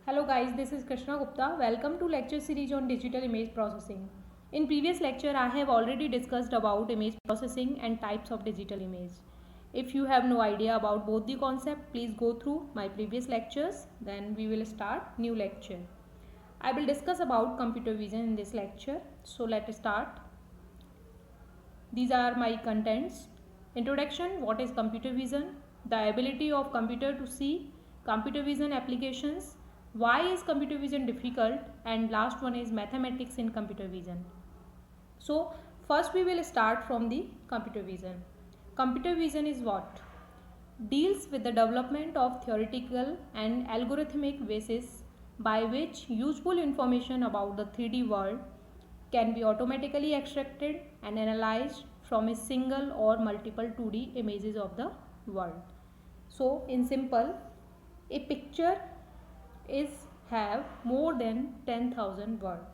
Hello guys, this is Krishna Gupta. Welcome to lecture series on digital image processing. In previous lecture, I have already discussed about image processing and types of digital image. If you have no idea about both the concept, please go through my previous lectures. Then we will start new lecture. I will discuss about computer vision in this lecture. So let's start. These are my contents. Introduction, what is computer vision? The ability of computer to see, computer vision applications, why is computer vision difficult, and last one is mathematics in computer vision. So first we will start from the computer vision. Computer vision is what? Deals with the development of theoretical and algorithmic basis by which useful information about the 3D world can be automatically extracted and analyzed from a single or multiple 2D images of the world. So in simple, a picture is have more than 10,000 words,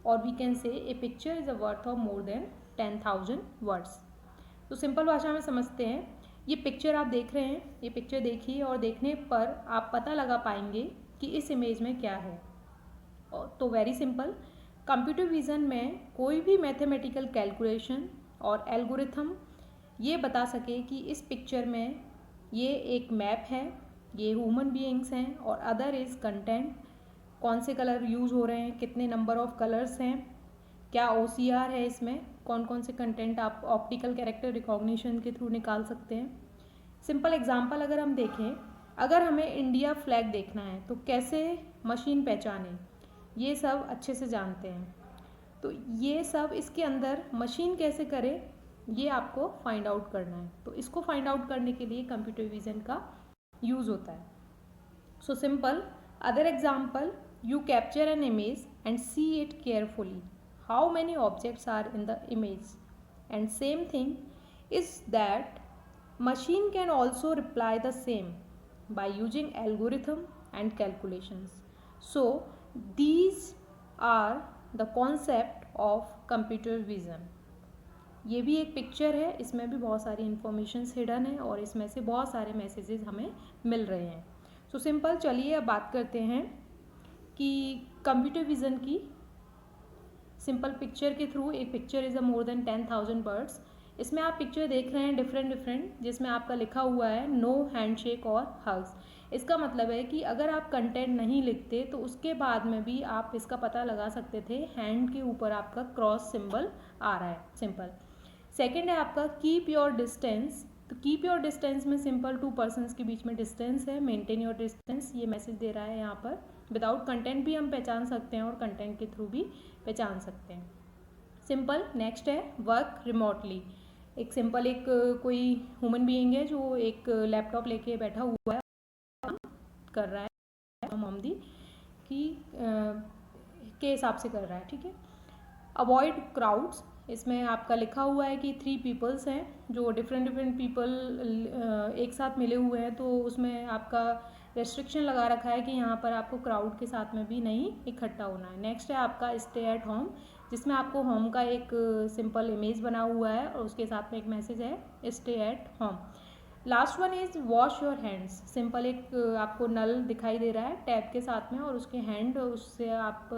or we can say a picture is a worth of more than 10,000 words. तो simple भाषा में समझते हैं, ये picture आप देख रहे हैं, ये पिक्चर देखिए और देखने पर आप पता लगा पाएंगे कि इस इमेज में क्या है. तो वेरी सिंपल, कंप्यूटर विज़न में कोई भी मैथमेटिकल कैलकुलेशन और एल्गोरिथम ये बता सके कि इस पिक्चर में ये एक मैप है, ये ह्यूमन बीइंग्स हैं और अदर इज़ कंटेंट, कौन से कलर यूज़ हो रहे हैं, कितने नंबर ऑफ कलर्स हैं, क्या OCR है, इसमें कौन कौन से कंटेंट आप ऑप्टिकल कैरेक्टर रिकॉग्निशन के थ्रू निकाल सकते हैं. सिंपल एग्जांपल अगर हम देखें, अगर हमें इंडिया फ्लैग देखना है तो कैसे मशीन पहचाने, ये सब अच्छे से जानते हैं. तो ये सब इसके अंदर मशीन कैसे करे, ये आपको फाइंड आउट करना है. तो इसको फाइंड आउट करने के लिए कंप्यूटर विज़न का यूज़ होता है. So simple other example, you capture an image and see it carefully, how many objects are in the image, and same thing is that machine can also reply the same by using algorithm and calculations. So these are the concept of computer vision. ये भी एक picture है, इसमें भी बहुत सारी informations hidden है और इसमें से बहुत सारे मैसेजेस हमें मिल रहे हैं. सो सिंपल चलिए अब बात करते हैं कि कंप्यूटर विज़न की सिंपल पिक्चर के थ्रू. एक picture is a more than 10,000 words. इसमें आप पिक्चर देख रहे हैं डिफरेंट, जिसमें आपका लिखा हुआ है नो हैंडशेक और हग्स. इसका मतलब है कि अगर आप कंटेंट नहीं लिखते तो उसके बाद में भी आप इसका पता लगा सकते थे, हैंड के ऊपर आपका क्रॉस सिंबल आ रहा है. सिंपल. सेकेंड है आपका कीप योर डिस्टेंस. तो कीप योर डिस्टेंस में सिंपल 2 पर्सन्स के बीच में डिस्टेंस है, मेंटेन योर डिस्टेंस, ये मैसेज दे रहा है यहाँ पर. विदाउट कंटेंट भी हम पहचान सकते हैं और कंटेंट के थ्रू भी पहचान सकते हैं. सिंपल. नेक्स्ट है वर्क रिमोटली. एक सिंपल एक कोई ह्यूमन बीइंग है जो एक लैपटॉप लेके बैठा हुआ है, कर रहा है मोमदी की के हिसाब से कर रहा है. ठीक है. Avoid crowds. इसमें आपका लिखा हुआ है कि 3 पीपल्स हैं जो डिफरेंट पीपल एक साथ मिले हुए हैं, तो उसमें आपका रेस्ट्रिक्शन लगा रखा है कि यहाँ पर आपको क्राउड के साथ में भी नहीं इकट्ठा होना है. नेक्स्ट है आपका स्टे एट होम, जिसमें आपको होम का एक सिंपल इमेज बना हुआ है और उसके साथ में एक मैसेज है stay at home. Last one is wash your hands. Simple एक आपको नल दिखाई दे रहा है टैब के साथ में और उसके हैंड उससे आप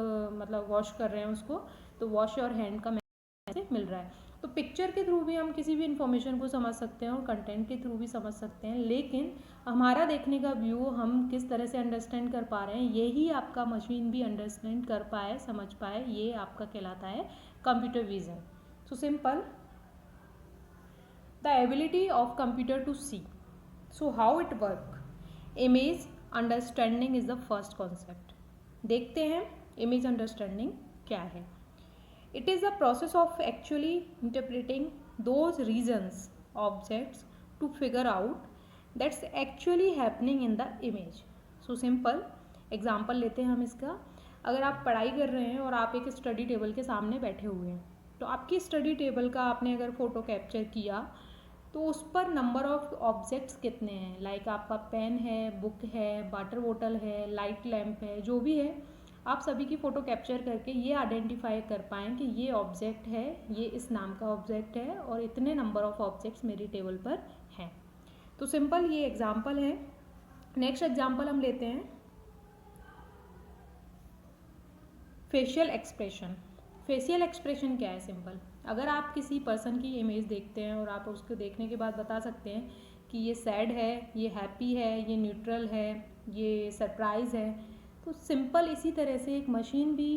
मतलब वॉश कर रहे हैं उसको, तो वॉश योर हैंड का मैसेज मिल रहा है. तो पिक्चर के थ्रू भी हम किसी भी इन्फॉर्मेशन को समझ सकते हैं और कंटेंट के थ्रू भी समझ सकते हैं, लेकिन हमारा देखने का व्यू हम किस तरह से अंडरस्टैंड कर पा रहे हैं, यही आपका मशीन भी अंडरस्टैंड कर पाए, समझ पाए, ये आपका कहलाता है computer vision. So simple the ability of computer to see. So how it work? Image understanding is the first concept. देखते हैं image understanding क्या है. It is the process of actually interpreting those regions, objects to figure out that's actually happening in the image. So simple example लेते हैं हम इसका. अगर आप पढ़ाई कर रहे हैं और आप एक स्टडी टेबल के सामने बैठे हुए हैं, तो आपकी स्टडी टेबल का आपने अगर फ़ोटो कैप्चर किया तो उस पर नंबर ऑफ ऑब्जेक्ट्स कितने हैं, लाइक आपका पेन है, बुक है, वाटर बोतल है, लाइट लैम्प है, जो भी है, आप सभी की फ़ोटो कैप्चर करके ये आइडेंटिफाई कर पाएँ कि ये ऑब्जेक्ट है, ये इस नाम का ऑब्जेक्ट है और इतने नंबर ऑफ ऑब्जेक्ट्स मेरी टेबल पर हैं. तो सिंपल ये एग्जांपल है. नेक्स्ट एग्जांपल हम लेते हैं फेशियल एक्सप्रेशन। फेशियल एक्सप्रेशन क्या है? सिंपल, अगर आप किसी पर्सन की इमेज देखते हैं और आप उसको देखने के बाद बता सकते हैं कि ये सैड है, ये हैप्पी है, ये न्यूट्रल है, ये सरप्राइज़ है, तो सिंपल इसी तरह से एक मशीन भी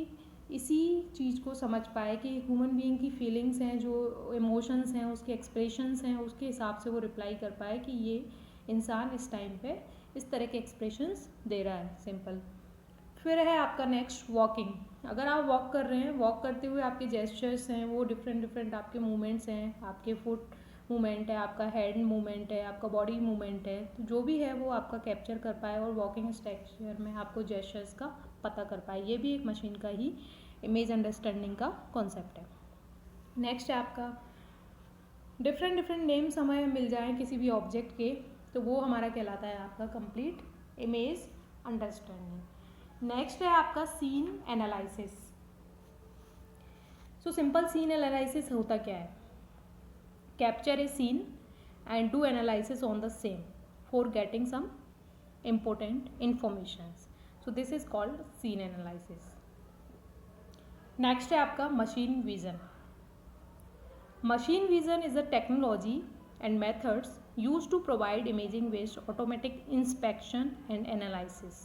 इसी चीज़ को समझ पाए कि ह्यूमन बीइंग की फीलिंग्स हैं, जो इमोशंस हैं, उसके एक्सप्रेशंस हैं, उसके हिसाब से वो रिप्लाई कर पाए कि ये इंसान इस टाइम पे इस तरह के एक्सप्रेशंस दे रहा है। सिंपल। फिर है आपका नेक्स्ट वॉकिंग। अगर आप वॉक कर रहे हैं, वॉक करते हुए आपके जेस्चर्स हैं वो डिफरेंट आपके मूवमेंट्स हैं, आपके फुट मूवमेंट है, आपका हेड मूवमेंट है, आपका बॉडी मूवमेंट है, तो जो भी है वो आपका कैप्चर कर पाए और वॉकिंग स्ट्रक्चर में आपको जेस्चर्स का पता कर पाए। ये भी एक मशीन का ही इमेज अंडरस्टैंडिंग का कॉन्सेप्ट है। नेक्स्ट है आपका डिफरेंट नेम्स हमें मिल जाएँ किसी भी ऑब्जेक्ट के, तो वो हमारा कहलाता है आपका कंप्लीट इमेज अंडरस्टैंडिंग। नेक्स्ट है आपका scene analysis. So simple scene analysis होता क्या है? Capture a scene and do analysis on the same for getting some important information. So this is called scene analysis. Next है आपका machine vision. Machine vision is a technology and methods used to provide imaging based automatic inspection and analysis.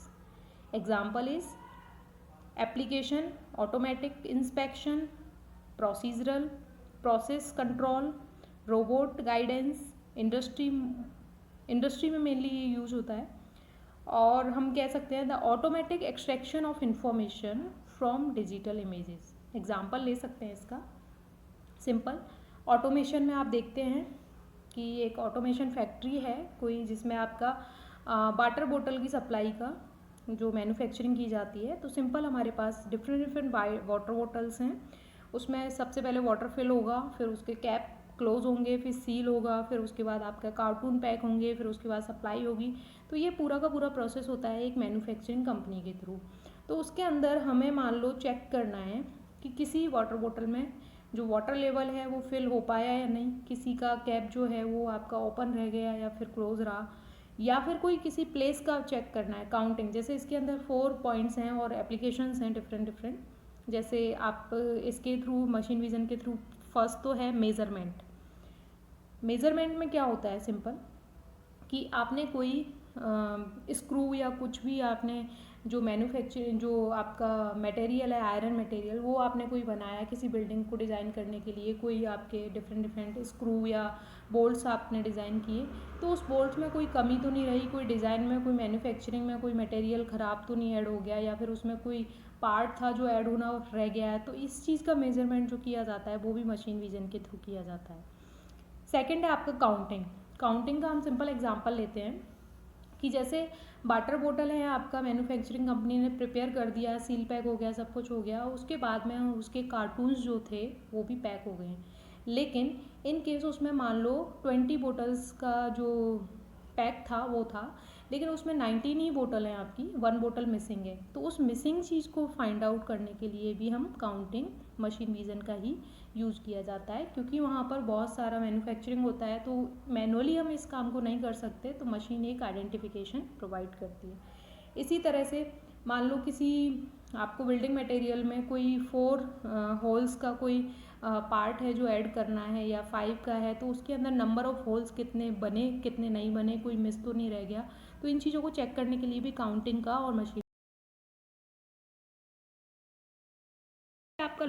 Example is application, automatic inspection, procedural, process control, robot guidance. Industry में mainly ये use होता है। और हम कह सकते हैं the automatic extraction of information from digital images. Example ले सकते हैं इसका। सिंपल ऑटोमेशन में आप देखते हैं कि एक ऑटोमेशन फैक्ट्री है कोई, जिसमें आपका वाटर बोतल की सप्लाई का जो मैन्युफैक्चरिंग की जाती है। तो सिंपल हमारे पास डिफरेंट वाटर बोटल्स हैं, उसमें सबसे पहले वाटर फिल होगा, फिर उसके कैप क्लोज होंगे, फिर सील होगा, फिर उसके बाद आपका कार्टून पैक होंगे, फिर उसके बाद सप्लाई होगी। तो ये पूरा का पूरा प्रोसेस होता है एक मैन्युफैक्चरिंग कंपनी के थ्रू। तो उसके अंदर हमें मान लो चेक करना है कि किसी वाटर बोतल में जो वाटर लेवल है वो फिल हो पाया या नहीं, किसी का कैप जो है वो आपका ओपन रह गया या फिर क्लोज रहा, या फिर कोई किसी प्लेस का चेक करना है काउंटिंग। जैसे इसके अंदर 4 पॉइंट्स हैं और एप्लीकेशंस हैं डिफरेंट। जैसे आप इसके थ्रू मशीन विजन के थ्रू फर्स्ट तो है मेज़रमेंट। मेज़रमेंट में क्या होता है? सिंपल कि आपने कोई स्क्रू या कुछ भी आपने जो मैन्युफैक्चरिंग जो आपका मटेरियल है आयरन मटेरियल, वो आपने कोई बनाया किसी बिल्डिंग को डिज़ाइन करने के लिए, कोई आपके डिफरेंट स्क्रू या बोल्ट्स आपने डिज़ाइन किए, तो उस बोल्ट्स में कोई कमी तो नहीं रही, कोई डिज़ाइन में कोई मैन्युफैक्चरिंग में कोई मटेरियल ख़राब तो नहीं ऐड हो गया, या फिर उसमें कोई पार्ट था जो ऐड होना रह गया है। तो इस चीज़ का मेजरमेंट जो किया जाता है वो भी मशीन विजन के थ्रू किया जाता है। सेकेंड है आपका काउंटिंग। काउंटिंग का हम सिंपल एग्जांपल लेते हैं कि जैसे वाटर बोतल है आपका, मैन्युफैक्चरिंग कंपनी ने प्रिपेयर कर दिया, सील पैक हो गया, सब कुछ हो गया, उसके बाद में उसके कार्टून्स जो थे वो भी पैक हो गए हैं। लेकिन इन केस उसमें मान लो 20 बोटल्स का जो पैक था वो था, लेकिन उसमें 19 ही बोतल हैं आपकी, 1 बोतल मिसिंग है। तो उस मिसिंग चीज़ को फाइंड आउट करने के लिए भी हम काउंटिंग मशीन विजन का ही यूज़ किया जाता है, क्योंकि वहाँ पर बहुत सारा मैन्युफैक्चरिंग होता है, तो मैनुअली हम इस काम को नहीं कर सकते, तो मशीन एक आइडेंटिफिकेशन प्रोवाइड करती है। इसी तरह से मान लो किसी आपको बिल्डिंग मटेरियल में कोई 4 होल्स का कोई पार्ट है जो ऐड करना है या 5 का है, तो उसके अंदर नंबर ऑफ होल्स कितने बने कितने नहीं बने, कोई मिस तो नहीं रह गया। तो इन चीज़ों को चेक करने के लिए भी काउंटिंग का और मशीन। आपका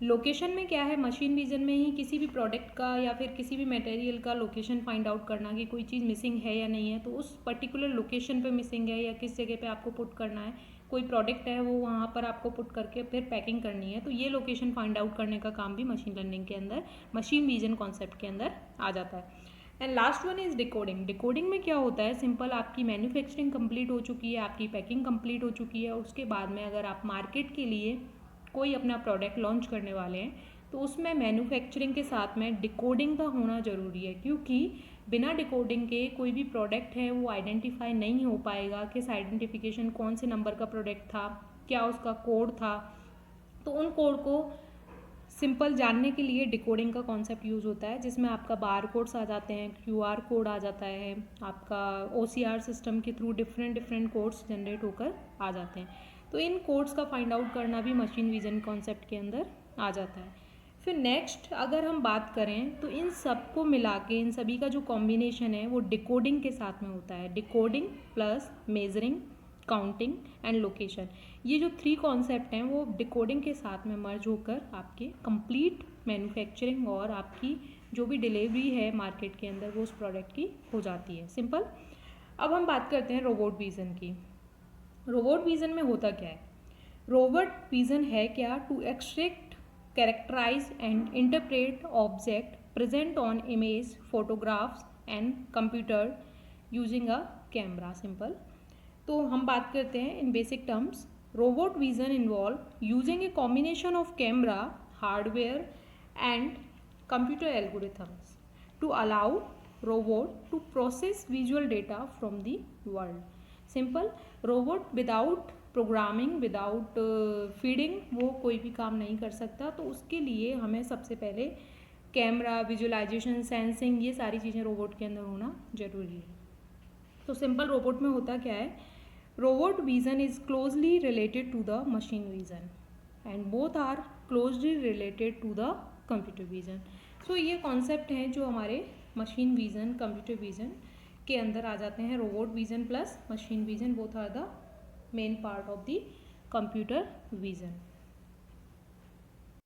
लोकेशन में क्या है? मशीन विजन में ही किसी भी प्रोडक्ट का या फिर किसी भी मटेरियल का लोकेशन फाइंड आउट करना कि कोई चीज़ मिसिंग है या नहीं है, तो उस पर्टिकुलर लोकेशन पे मिसिंग है या किस जगह पे आपको पुट करना है, कोई प्रोडक्ट है वो वहाँ पर आपको पुट करके फिर पैकिंग करनी है, तो ये लोकेशन फाइंड आउट करने का काम भी मशीन लर्निंग के अंदर, मशीन विजन कॉन्सेप्ट के अंदर आ जाता है। And last one is decoding. Decoding में क्या होता है? सिंपल आपकी मैन्युफैक्चरिंग कंप्लीट हो चुकी है, आपकी पैकिंग कंप्लीट हो चुकी है, उसके बाद में अगर आप मार्केट के लिए कोई अपना प्रोडक्ट लॉन्च करने वाले हैं, तो उसमें मैन्युफैक्चरिंग के साथ में डिकोडिंग का होना ज़रूरी है, क्योंकि बिना डिकोडिंग के कोई भी प्रोडक्ट है वो आइडेंटिफाई नहीं हो पाएगा। किस आइडेंटिफिकेशन, कौन से नंबर का प्रोडक्ट था, क्या उसका कोड था, तो उन कोड को सिंपल जानने के लिए डिकोडिंग का कॉन्सेप्ट यूज़ होता है, जिसमें आपका बार कोड्स आ जाते हैं, QR कोड आ जाता है, आपका OCR सिस्टम के थ्रू डिफरेंट कोड्स जनरेट होकर आ जाते हैं। तो इन कोड्स का फाइंड आउट करना भी मशीन विजन कॉन्सेप्ट के अंदर आ जाता है। फिर नेक्स्ट अगर हम बात करें तो इन सब को मिला के इन सभी का जो कॉम्बिनेशन है वो डिकोडिंग के साथ में होता है। Decoding plus measuring, counting and location, ये जो 3 कॉन्सेप्ट हैं वो डिकोडिंग के साथ में मर्ज होकर आपके कंप्लीट मैन्युफैक्चरिंग और आपकी जो भी डिलीवरी है मार्केट के अंदर वो उस प्रोडक्ट की हो जाती है। सिंपल। अब हम बात करते हैं रोबोट विज़न की। रोबोट विज़न में होता क्या है? रोबोट विज़न है क्या? To extract, characterize and interpret object present on image, photographs and computer using a camera. Simple. तो हम बात करते हैं in basic terms. Robot vision involve using a combination of camera, hardware and computer algorithms to allow robot to process visual data from the world. Simple. Robot without programming, without feeding वो कोई भी काम नहीं कर सकता। तो उसके लिए हमें सबसे पहले कैमरा, विजुअलाइजेशन, सेंसिंग, ये सारी चीज़ें रोबोट के अंदर होना जरूरी है। तो सिंपल रोबोट में होता क्या है? Robot vision is closely related to the machine vision and both are closely related to the computer vision. So ये कॉन्सेप्ट हैं जो हमारे मशीन विज़न, कंप्यूटर विज़न के अंदर आ जाते हैं। Robot vision plus machine vision both are the main part of the computer vision.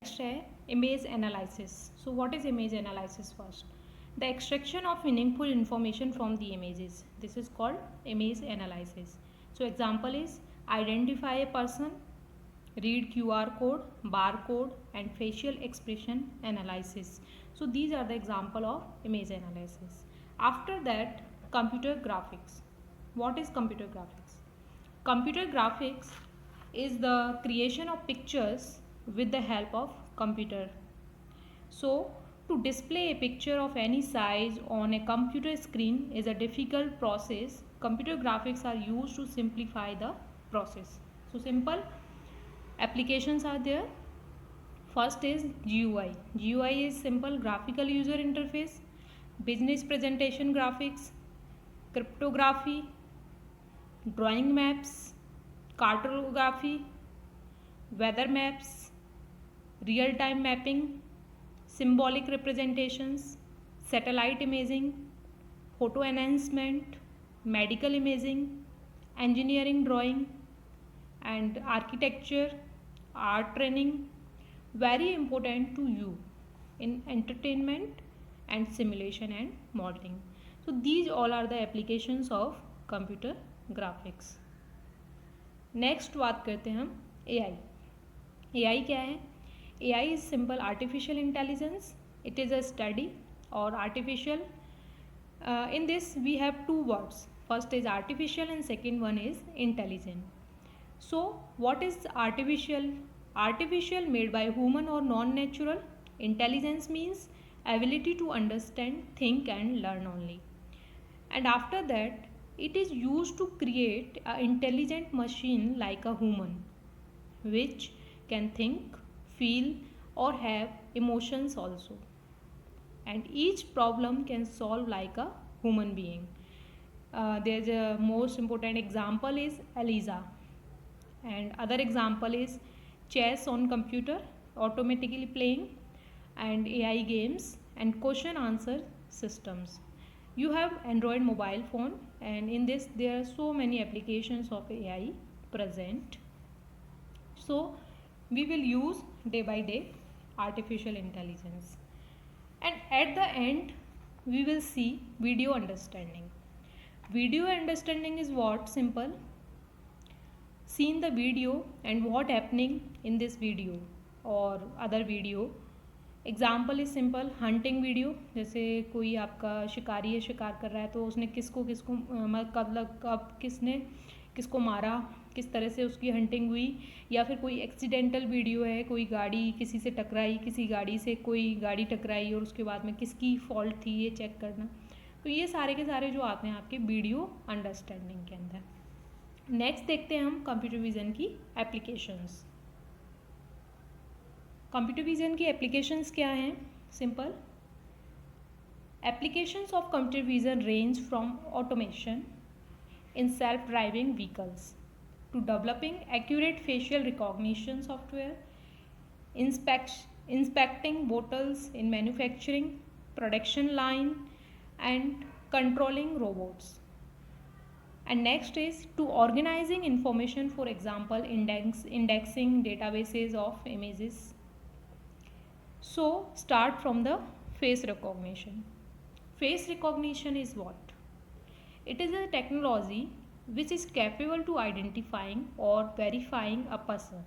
Next है image analysis. So what is image analysis? First, the extraction of meaningful information from the images, this is called image analysis. So example is identify a person, read QR code, barcode and facial expression analysis. So these are the example of image analysis. After that, computer graphics. What is computer graphics? Computer graphics is the creation of pictures with the help of computer. So to display a picture of any size on a computer screen is a difficult process. Computer graphics are used to simplify the process. So simple applications are there. First is GUI. GUI is simple graphical user interface, business presentation graphics, cryptography, drawing maps, cartography, weather maps, real time mapping, symbolic representations, satellite imaging, photo enhancement, medical imaging, engineering drawing and architecture, art training, very important to you in entertainment and simulation and modeling. So these all are the applications of computer graphics. Next बात करते हैं हम AI. AI क्या है? AI is simple artificial intelligence. It is a study or artificial. In this we have two words. First is artificial and second one is intelligent. So what is artificial? Artificial made by human or non-natural. Intelligence means ability to understand, think and learn only. And after that it is used to create an intelligent machine like a human which can think, feel or have emotions also. And each problem can solve like a human being. There's a most important example is Eliza. And other example is chess on computer automatically playing and AI games and question answer systems. You have Android mobile phone and in this there are so many applications of AI present. So we will use day by day artificial intelligence. And at the end we will see video understanding. Video understanding is what? Simple, seen the video and what happening in this video or other video. Example is simple hunting video, जैसे कोई आपका शिकारी है, शिकार कर रहा है तो उसने किसको किसको कब किसने किसको मारा, किस तरह से उसकी हंटिंग हुई। या फिर कोई एक्सीडेंटल वीडियो है, कोई गाड़ी किसी से टकराई, किसी गाड़ी से कोई गाड़ी टकराई और उसके बाद में किसकी फॉल्ट थी ये चेक करना। तो ये सारे के सारे जो आते हैं आपके वीडियो अंडरस्टैंडिंग के अंदर। नेक्स्ट देखते हैं हम कंप्यूटर विज़न की एप्लीकेशंस। कंप्यूटर विज़न की एप्लीकेशंस क्या हैं? Simple, applications of computer vision range from automation in self driving vehicles to developing accurate facial recognition software, inspecting bottles in manufacturing, production line, and controlling robots. And next is to organizing information, for example, indexing databases of images. So start from the face recognition. Face recognition is what? It is a technology which is capable to identifying or verifying a person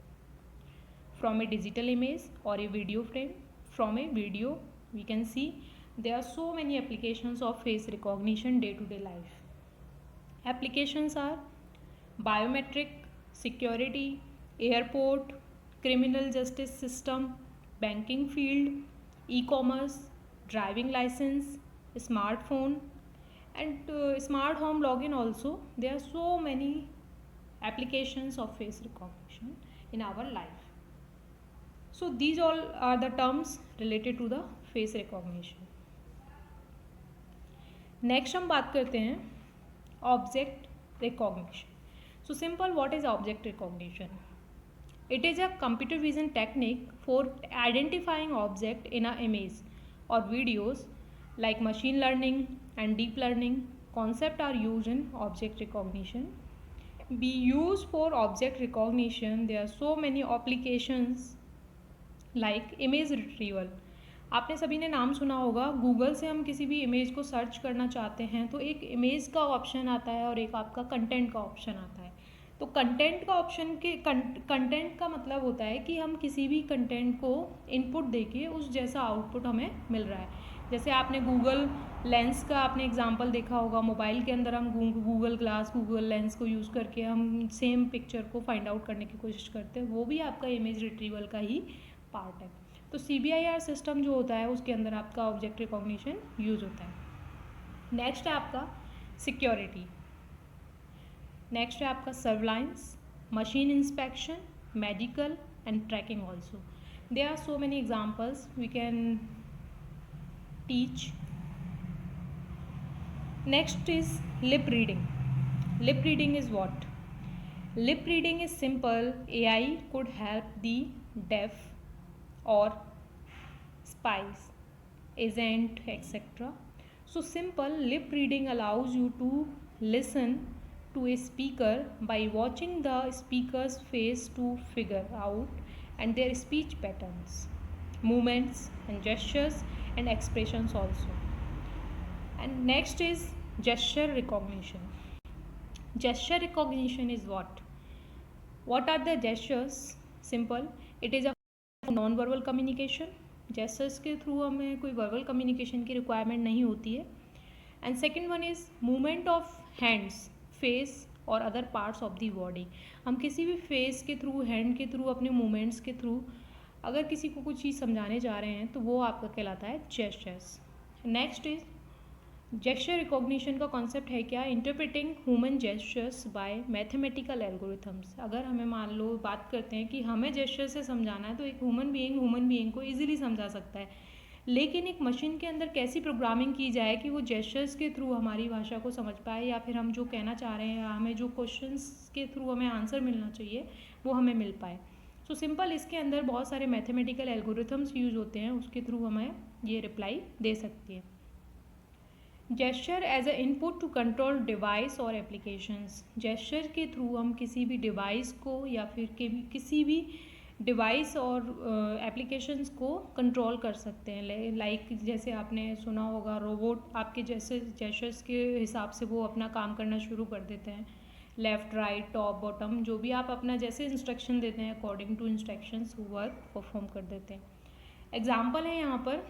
from a digital image or a video frame. From a video we can see there are so many applications of face recognition day-to-day life. Applications are biometric, security, airport, criminal justice system, banking field, e-commerce, driving license, smartphone, and smart home login also. There are so many applications of face recognition in our life. So these all are the terms related to the face recognition. Next हम बात करते हैं object recognition. So simple, what is object recognition? It is a computer vision technique for identifying object in an image or videos. Like machine learning and deep learning concept are used in object recognition. Be used for object recognition. There are so many applications like image retrieval. आपने सभी ने नाम सुना होगा. Google से हम किसी भी इमेज को सर्च करना चाहते हैं तो एक इमेज का ऑप्शन आता है और एक आपका कंटेंट का ऑप्शन आता है. तो कंटेंट का ऑप्शन के कंटेंट का मतलब होता है कि हम किसी भी कंटेंट को इनपुट देके उस जैसा आउटपुट हमें मिल रहा है. जैसे आपने गूगल लेंस का आपने एग्जांपल देखा होगा. मोबाइल के अंदर हम गूगल ग्लास, गूगल लेंस को यूज़ करके हम सेम पिक्चर को फाइंड आउट करने की कोशिश करते हैं. वो भी आपका इमेज रिट्रीवल का ही पार्ट है. तो CBIR सिस्टम जो होता है उसके अंदर आपका ऑब्जेक्ट रिकॉग्निशन यूज़ होता है. नेक्स्ट है आपका सिक्योरिटी. नेक्स्ट है आपका surveillance, machine inspection, medical and tracking also. There are so many examples we can teach. Next is lip reading. Lip reading is what? Lip reading is simple. AI could help the deaf or spies, agent, etc. So simple lip reading allows you to listen to a speaker by watching the speaker's face to figure out and their speech patterns, movements and gestures and expressions also. And next is gesture recognition. Gesture recognition is what? What are the gestures? Simple, it is a non verbal communication. Gestures के through हमें कोई verbal communication की requirement नहीं होती है. And second one is movement of hands, face और other parts of the body. हम किसी भी फेस के थ्रू, हैंड के थ्रू, अपने मूवमेंट्स के थ्रू अगर किसी को कुछ चीज़ समझाने जा रहे हैं तो वो आपका कहलाता है gestures. Next is gesture recognition का कॉन्सेप्ट है क्या? Interpreting human gestures bye mathematical algorithms. अगर हमें मान लो बात करते हैं कि हमें जेस्चर से समझाना है तो एक ह्यूमन बीइंग को इजीली समझा सकता है. लेकिन एक मशीन के अंदर कैसी प्रोग्रामिंग की जाए कि वो जेस्चर्स के थ्रू हमारी भाषा को समझ पाए, या फिर हम जो कहना चाह रहे हैं, हमें जो क्वेश्चंस के थ्रू हमें आंसर मिलना चाहिए वो हमें मिल पाए. सो सिंपल, इसके अंदर बहुत सारे मैथमेटिकल एल्गोरिथम्स यूज़ होते हैं, उसके थ्रू हमें ये रिप्लाई दे सकती है. Gesture as a input to control device और एप्लीकेशंस. जेस्चर के थ्रू हम किसी भी डिवाइस को या फिर किसी भी डिवाइस और एप्लीकेशंस को कंट्रोल कर सकते हैं. लाइक जैसे आपने सुना होगा रोबोट आपके जैसे जेस्चर्स के हिसाब से वो अपना काम करना शुरू कर देते हैं. लेफ़्ट, राइट, टॉप, बॉटम, जो भी आप अपना जैसे इंस्ट्रक्शन देते हैं अकॉर्डिंग टू इंस्ट्रक्शंस वो वर्क परफॉर्म कर देते हैं. एग्जाम्पल है यहाँ पर.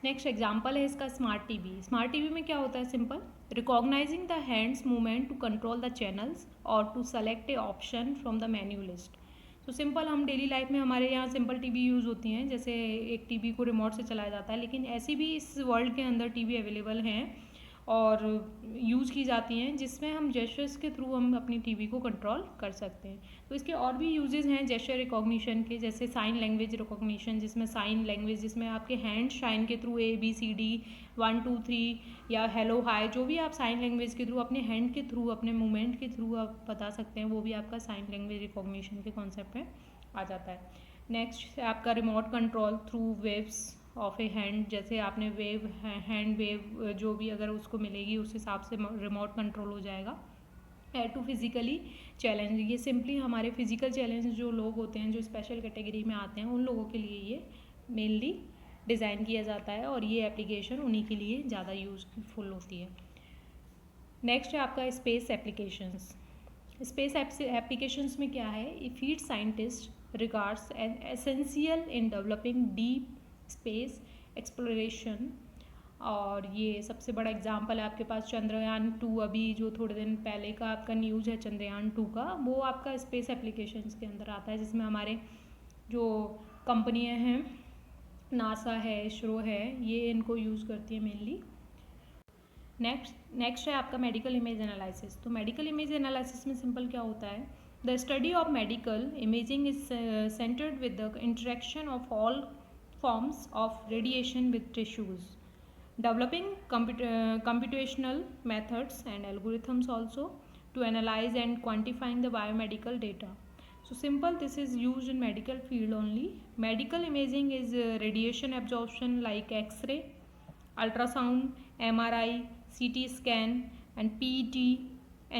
नेक्स्ट एग्जाम्पल है इसका स्मार्ट टीवी. स्मार्ट टीवी में क्या होता है? Simple, recognizing the hands movement to control the channels और to select a option from the menu list. तो सिंपल, हम डेली लाइफ में हमारे यहाँ सिंपल टीवी यूज़ होती हैं, जैसे एक टीवी को रिमोट से चलाया जाता है. लेकिन ऐसी भी इस वर्ल्ड के अंदर टीवी अवेलेबल हैं और यूज़ की जाती हैं, जिसमें हम जेस्चर्स के थ्रू हम अपनी टीवी को कंट्रोल कर सकते हैं। तो इसके और भी यूजेस हैं जेस्चर रिकॉग्निशन के, जैसे साइन लैंग्वेज रिकॉग्निशन, जिसमें साइन लैंग्वेज जिसमें आपके हैंड साइन के थ्रू ABCD 1 2 3 या हेलो हाय, जो भी आप साइन लैंग्वेज के थ्रू अपने हैंड के थ्रू अपने मूवमेंट के थ्रू आप बता सकते हैं, वो भी आपका साइन लैंग्वेज रिकॉग्निशन के कॉन्सेप्ट में आ जाता है। नेक्स्ट आपका remote control through waves of A hand, जैसे आपने वेव हैंड वेव जो भी अगर उसको मिलेगी उस हिसाब से रिमोट कंट्रोल हो जाएगा। एड टू फिजिकली चैलेंज, ये सिंपली हमारे फिजिकल चैलेंज जो लोग होते हैं जो स्पेशल कैटेगरी में आते हैं उन लोगों के लिए ये मेनली डिज़ाइन किया जाता है और ये एप्लीकेशन उन्हीं के लिए ज़्यादा यूज़फुल होती है। नेक्स्ट है आपका स्पेस एप्लीकेशंस। स्पेस एप्लीकेशंस में क्या है, a field scientist regards essential in developing deep space exploration. और ये सबसे बड़ा एग्जांपल है आपके पास चंद्रयान 2, अभी जो थोड़े दिन पहले का आपका न्यूज़ है चंद्रयान 2 का, वो आपका स्पेस एप्लीकेशंस के अंदर आता है, जिसमें हमारे जो कंपनियां हैं, नासा है, इसरो है, ये इनको यूज़ करती है मेनली। नेक्स्ट है आपका मेडिकल इमेज एनालिसिस। तो मेडिकल इमेज एनालिसिस में सिंपल क्या होता है, the study of medical imaging is centred with the interaction of all forms of radiation with tissues, developing computational methods and algorithms also to analyze and quantifying the biomedical data. So simple, this is used in medical field only. Medical imaging is radiation absorption like X-ray, ultrasound, MRI, CT scan and PET,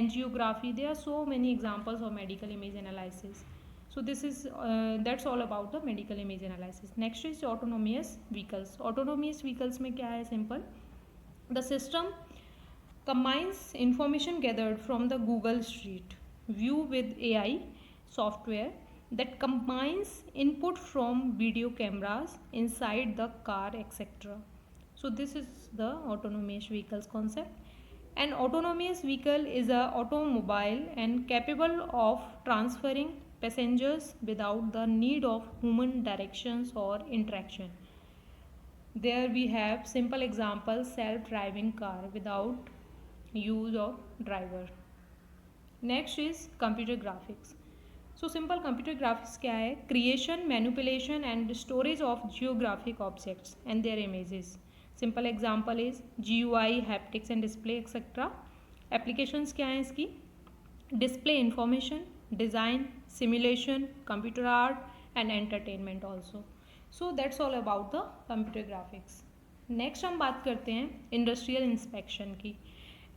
angiography. There are so many examples of medical image analysis. So this is that's all about the medical image analysis. Next is autonomous vehicles. Autonomous vehicles में क्या है, simple, the system combines information gathered from the Google Street View with AI software that combines input from video cameras inside the car, etc. So this is the autonomous vehicles concept. An autonomous vehicle is a automobile and capable of transferring passengers without the need of human directions or interaction. There we have simple example, self-driving car without use of driver. Next is computer graphics. So simple computer graphics क्या है, creation, manipulation and storage of geographic objects and their images. Simple example is GUI, haptics and display etc. Applications क्या हैं इसकी, display information, design, simulation, computer art and entertainment also. So that's all about the computer graphics. Next हम बात करते हैं industrial inspection की.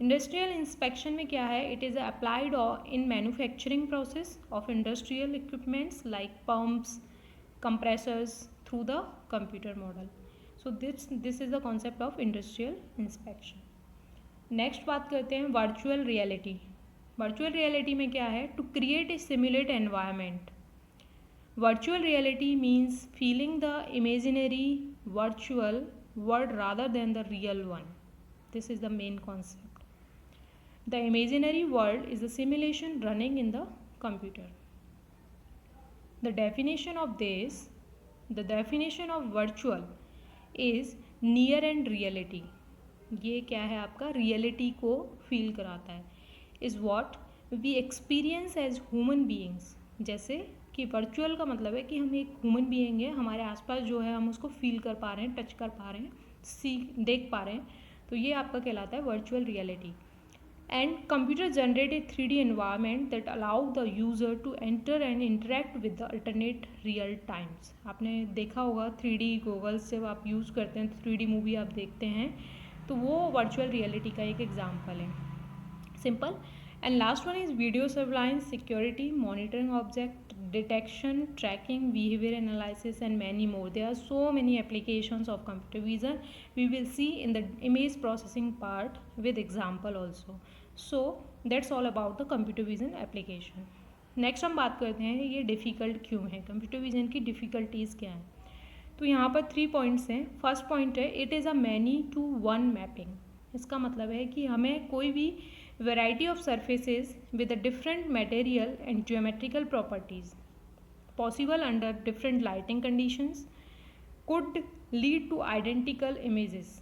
Industrial inspection में क्या है, it is applied in manufacturing process of industrial equipments like pumps, compressors through the computer model. So this is the concept of industrial inspection. Next बात करते हैं वर्चुअल रियलिटी. वर्चुअल रियलिटी में क्या है, to create a simulate environment. Virtual reality means feeling the imaginary virtual world rather than the real one. This is the main concept. The imaginary world is a simulation running in the computer. The definition of virtual is near and reality. ये क्या है आपका, reality को feel कराता है. is what we experience as human beings. जैसे कि virtual का मतलब है कि हम एक ह्यूमन बीइंग है, हमारे आसपास जो है हम उसको फील कर पा रहे हैं, टच कर पा रहे हैं, देख पा रहे हैं. तो ये आपका कहलाता है virtual reality. And computer generate a 3D environment that allow the user to enter and interact with the alternate real times. आपने देखा होगा 3D गॉगल्स जब आप यूज़ करते हैं, 3D मूवी आप देखते हैं, तो वो वर्चुअल रियलिटी का एक एग्जांपल है. Simple. And last one is video surveillance, security, monitoring object detection, tracking, behaviour analysis and many more. There are so many applications of computer vision. We will see in the image processing part with example also. So that's all about the computer vision application. Next हम बात करते हैं ये difficult क्यों है, computer vision की difficulties क्या हैं. तो यहाँ पर 3 पॉइंट्स हैं. फर्स्ट पॉइंट है, it is a many to one mapping. इसका मतलब है कि हमें कोई भी variety of surfaces with a different material and geometrical properties possible under different lighting conditions could lead to identical images.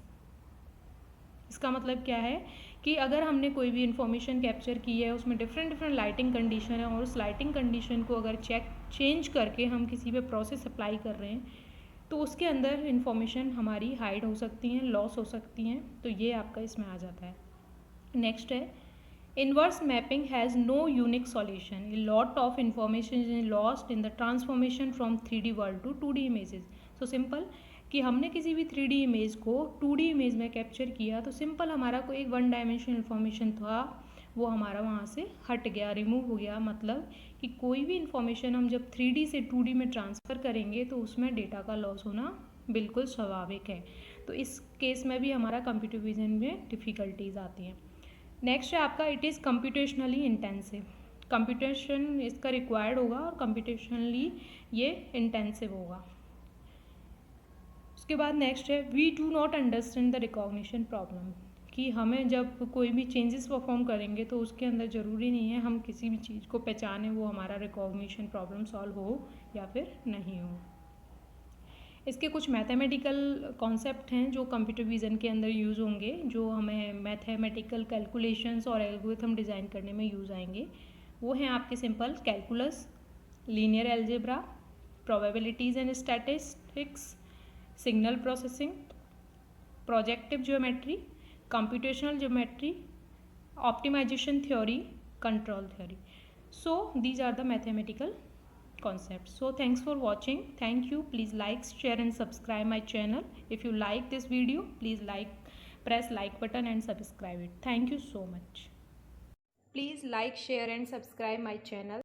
इसका मतलब क्या है कि अगर हमने कोई भी इंफॉर्मेशन कैप्चर की है, उसमें डिफरेंट लाइटिंग कंडीशन है और उस लाइटिंग कंडीशन को अगर चेंज करके हम किसी पे प्रोसेस अप्लाई कर रहे हैं तो उसके अंदर इंफॉर्मेशन हमारी हाइड हो सकती हैं, लॉस हो सकती हैं, तो ये आपका इसमें आ जाता है। नेक्स्ट है inverse mapping has no unique solution. A lot of information is lost in the transformation from 3D world to 2D images. So simple कि हमने किसी भी 3D इमेज को 2D इमेज में कैप्चर किया तो सिंपल हमारा कोई एक वन डायमेंशनल इन्फॉर्मेशन था वो हमारा वहाँ से हट गया, रिमूव हो गया। मतलब कि कोई भी इन्फॉर्मेशन हम जब 3D से 2D में ट्रांसफ़र करेंगे तो उसमें डेटा का लॉस होना बिल्कुल स्वाभाविक है। तो इस केस में भी हमारा कंप्यूटर विजन में डिफ़िकल्टीज आती हैं। नेक्स्ट है आपका it is computationally intensive. Computation इसका रिक्वायर्ड होगा और कंप्यूटेशनली ये इंटेंसिव होगा। उसके बाद नेक्स्ट है we do not understand the recognition problem, कि हमें जब कोई भी चेंजेस परफॉर्म करेंगे तो उसके अंदर ज़रूरी नहीं है हम किसी भी चीज़ को पहचानें वो हमारा रिकॉग्निशन प्रॉब्लम सॉल्व हो या फिर नहीं हो। इसके कुछ मैथमेटिकल कॉन्सेप्ट हैं जो कंप्यूटर विज़न के अंदर यूज़ होंगे, जो हमें मैथमेटिकल कैलकुलेशंस और एल्गोरिथम डिज़ाइन करने में यूज़ आएंगे। वो हैं आपके simple calculus, linear algebra, probabilities and statistics, signal processing, projective geometry, computational geometry, optimisation theory, control theory. So these are the mathematical concepts. So thanks for watching. Thank you. Please like, share and subscribe my channel. If you like this video, please press like button and subscribe it. Thank you so much. Please like, share and subscribe my channel.